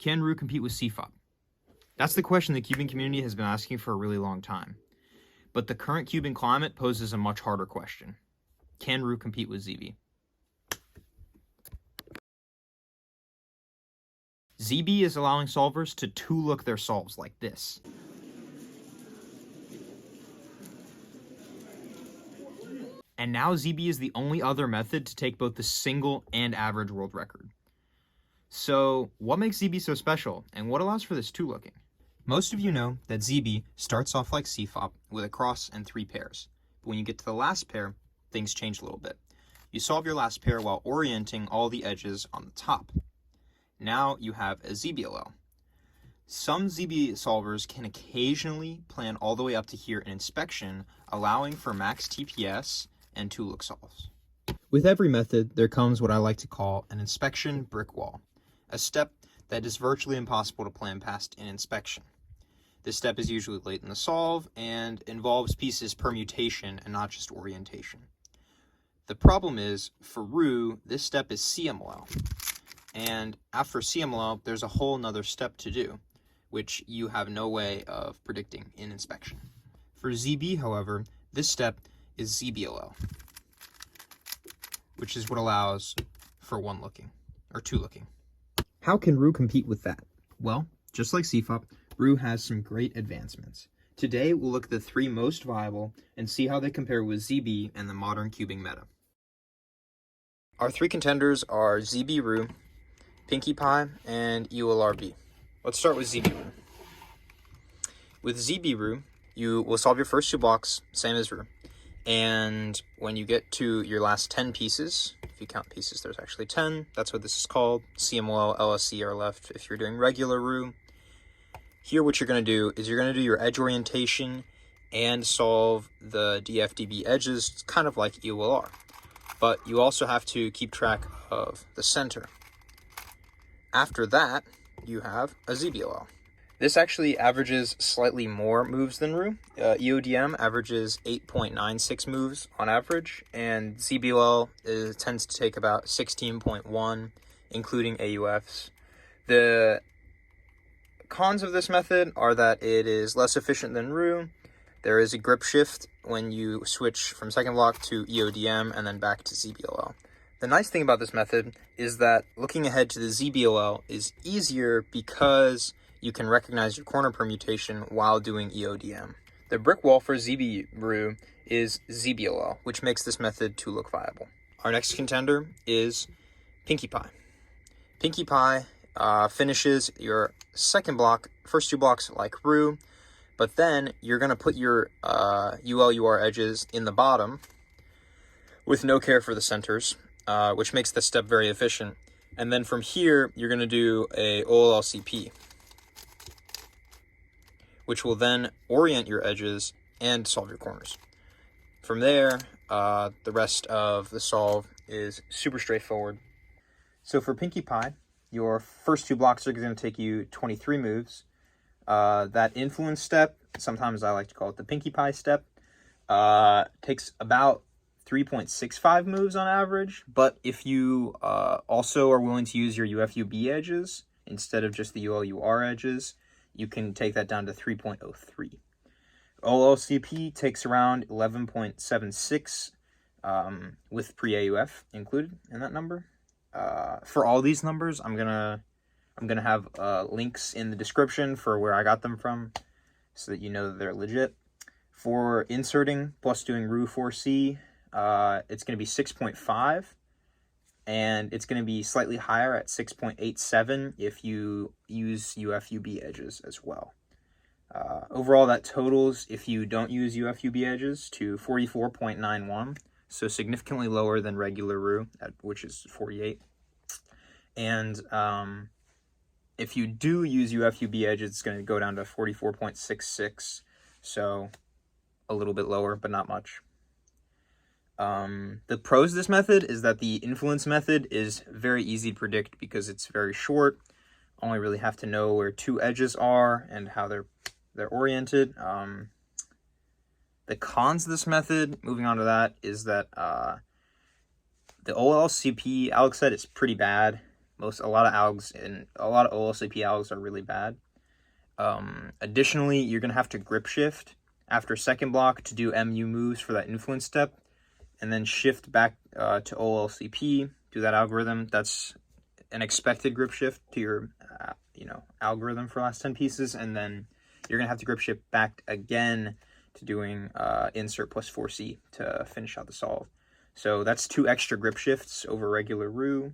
Can Roux compete with CFOP? That's the question the cubing community has been asking for a really long time. But the current cubing climate poses a much harder question. Can Roux compete with ZB? ZB is allowing solvers to two-look their solves like this. And now ZB is the only other method to take both the single and average world record. So what makes ZB so special, and what allows for this two-looking? Most of you know that ZB starts off like CFOP with a cross and 3 pairs. But when you get to the last pair, things change a little bit. You solve your last pair while orienting all the edges on the top. Now you have a ZBLL. Some ZB solvers can occasionally plan all the way up to here in inspection, allowing for max TPS and two-look solves. With every method, there comes what I like to call an inspection brick wall, a step that is virtually impossible to plan past in inspection. This step is usually late in the solve and involves pieces permutation and not just orientation. The problem is, for Roux, this step is CMLL. And after CMLL, there's a whole nother step to do, which you have no way of predicting in inspection. For ZB, however, this step is ZBLL, which is what allows for one-looking, or two-looking. How can Roux compete with that? Well, just like CFOP, Roux has some great advancements. Today, we'll look at the 3 most viable and see how they compare with ZB and the modern cubing meta. Our 3 contenders are ZBroux, Pinkie and EOLRb. Let's start with ZBroux. With ZBroux, you will solve your first 2 blocks, same as Roux. And when you get to your last 10 pieces, if you count pieces, there's actually 10. That's what this is called. CMLL, LSC are left if you're doing regular Roux. Here, what you're going to do is you're going to do your edge orientation and solve the DFDB edges. It's kind of like EOLR. But you also have to keep track of the center. After that, you have a ZBLL. This actually averages slightly more moves than Roux. EODM averages 8.96 moves on average, and ZBLL tends to take about 16.1, including AUFs. The cons of this method are that it is less efficient than Roux. There is a grip shift when you switch from second block to EODM and then back to ZBLL. The nice thing about this method is that looking ahead to the ZBLL is easier because you can recognize your corner permutation while doing EODM. The brick wall for ZBroux is ZBLL, which makes this method two-look viable. Our next contender is Pinkie. Pinkie finishes your second block, first 2 blocks like Roux, but then you're going to put your ULUR edges in the bottom with no care for the centers, which makes this step very efficient. And then from here, you're going to do a OLLCP, which will then orient your edges and solve your corners. From there, the rest of the solve is super straightforward. So for Pinkie, your first 2 blocks are going to take you 23 moves. That influence step, sometimes I like to call it the Pinkie step, takes about 3.65 moves on average. But if you also are willing to use your UFUB edges instead of just the ULUR edges, you can take that down to 3.03. OLLCP takes around 11.76 with pre-AUF included in that number. For all these numbers, I'm gonna have links in the description for where I got them from, so that you know that they're legit. For inserting plus doing Roux 4C, it's going to be 6.5, and it's going to be slightly higher at 6.87 if you use UFUB edges as well. Overall, that totals, if you don't use UFUB edges, to 44.91, so significantly lower than regular Roux, which is 48. And if you do use UFUB edges, it's going to go down to 44.66, so a little bit lower, but not much. The pros of this method is that the influence method is very easy to predict because it's very short. Only really have to know where 2 edges are and how they're oriented. The cons of this method, moving on to that, is that the OLLCP algs set is pretty bad. A lot of algs and a lot of OLLCP algs are really bad. Additionally, you're going to have to grip shift after second block to do MU moves for that influence step, and then shift back to OLLCP, do that algorithm. That's an expected grip shift to your algorithm for last 10 pieces, and then you're going to have to grip shift back again to doing insert plus 4C to finish out the solve. So that's 2 extra grip shifts over regular Roux,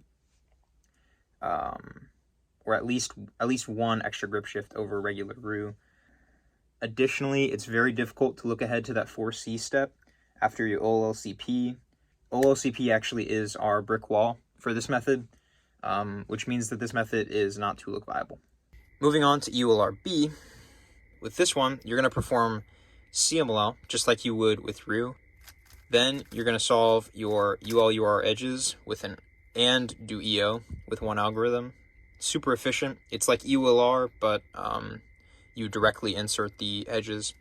or at least 1 extra grip shift over regular Roux. Additionally, it's very difficult to look ahead to that 4C step after your OLLCP. OLLCP actually is our brick wall for this method, which means that this method is not 2-look viable. Moving on to EOLRb, with this one, you're going to perform CMLL just like you would with Roux. Then you're going to solve your ULUR edges with and do EO with 1 algorithm. Super efficient. It's like EOLR, but you directly insert the edges,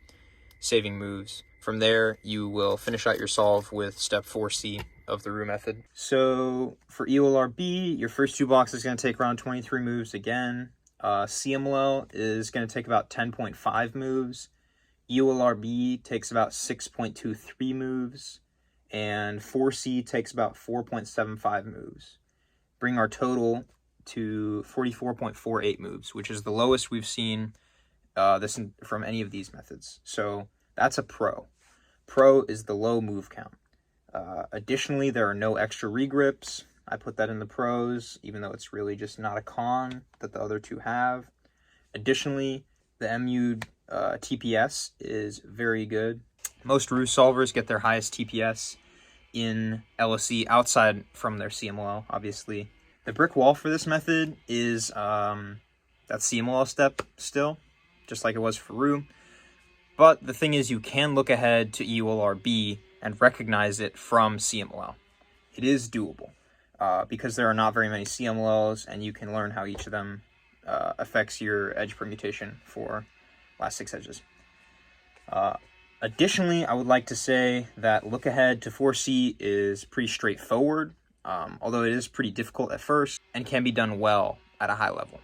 saving moves. From there, you will finish out your solve with step 4C of the Roux method. So for EOLRb, your first 2 blocks is going to take around 23 moves again. CMLL is going to take about 10.5 moves. EOLRb takes about 6.23 moves, and 4C takes about 4.75 moves. Bring our total to 44.48 moves, which is the lowest we've seen from any of these methods. So that's a pro. Pro is the low move count. Additionally, there are no extra regrips. I put that in the pros, even though it's really just not a con that the other 2 have. Additionally, the MU TPS is very good. Most Roux solvers get their highest TPS in LSE outside from their CMLL, obviously. The brick wall for this method is that CMLL step still, just like it was for Roux. But the thing is, you can look ahead to EOLRb and recognize it from CMLL. It is doable because there are not very many CMLLs, and you can learn how each of them affects your edge permutation for last 6 edges. Additionally, I would like to say that look ahead to 4C is pretty straightforward, although it is pretty difficult at first and can be done well at a high level.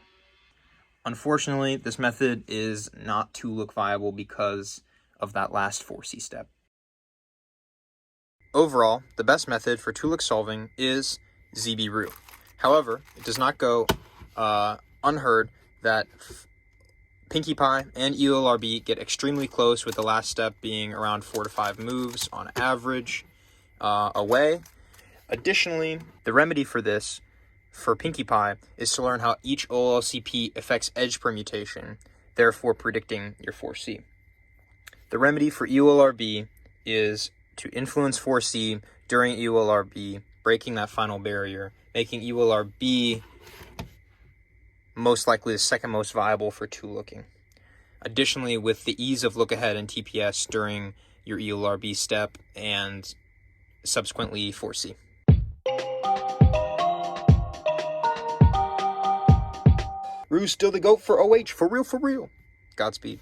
Unfortunately, this method is not 2-look viable because of that last 4C step. Overall, the best method for 2-look solving is ZBroux. However, it does not go unheard that Pinkie Pie and EOLRb get extremely close, with the last step being around 4 to 5 moves on average away. Additionally, the remedy for this, for Pinkie Pie, is to learn how each OLLCP affects edge permutation, therefore predicting your 4C. The remedy for EOLRb is to influence 4C during EOLRb, breaking that final barrier, making EOLRb most likely the second most viable for 2-looking. Additionally, with the ease of look ahead and TPS during your EOLRb step and subsequently 4C. Roux still the GOAT for OH, for real, for real. Godspeed.